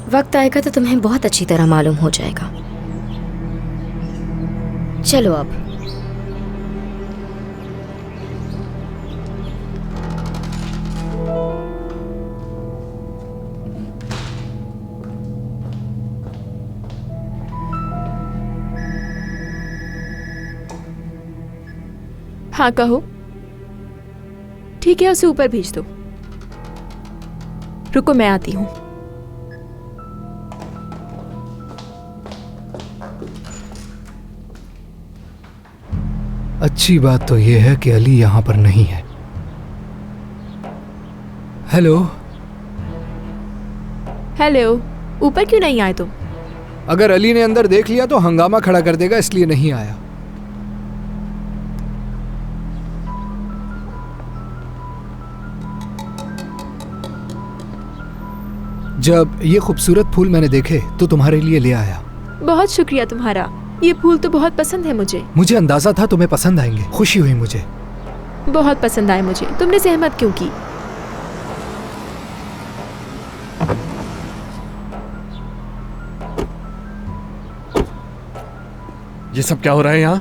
वक्त आएगा तो तुम्हें बहुत अच्छी तरह मालूम हो जाएगा। चलो अब। हाँ कहो। ठीक है, उसे ऊपर भेज दो। रुको, मैं आती हूँ। अच्छी बात तो यह है कि अली यहाँ पर नहीं है। हेलो। हेलो, ऊपर क्यों नहीं आए तुम? अगर अली ने अंदर देख लिया तो हंगामा खड़ा कर देगा, इसलिए नहीं आया। जब ये खूबसूरत फूल मैंने देखे तो तुम्हारे लिए ले आया। बहुत शुक्रिया तुम्हारा। ये फूल तो बहुत पसंद है मुझे। मुझे अंदाजा था तुम्हें पसंद आएंगे। खुशी हुई मुझे। बहुत पसंद आए मुझे। तुमने सहमत क्यों की? ये सब क्या हो रहा है यहाँ?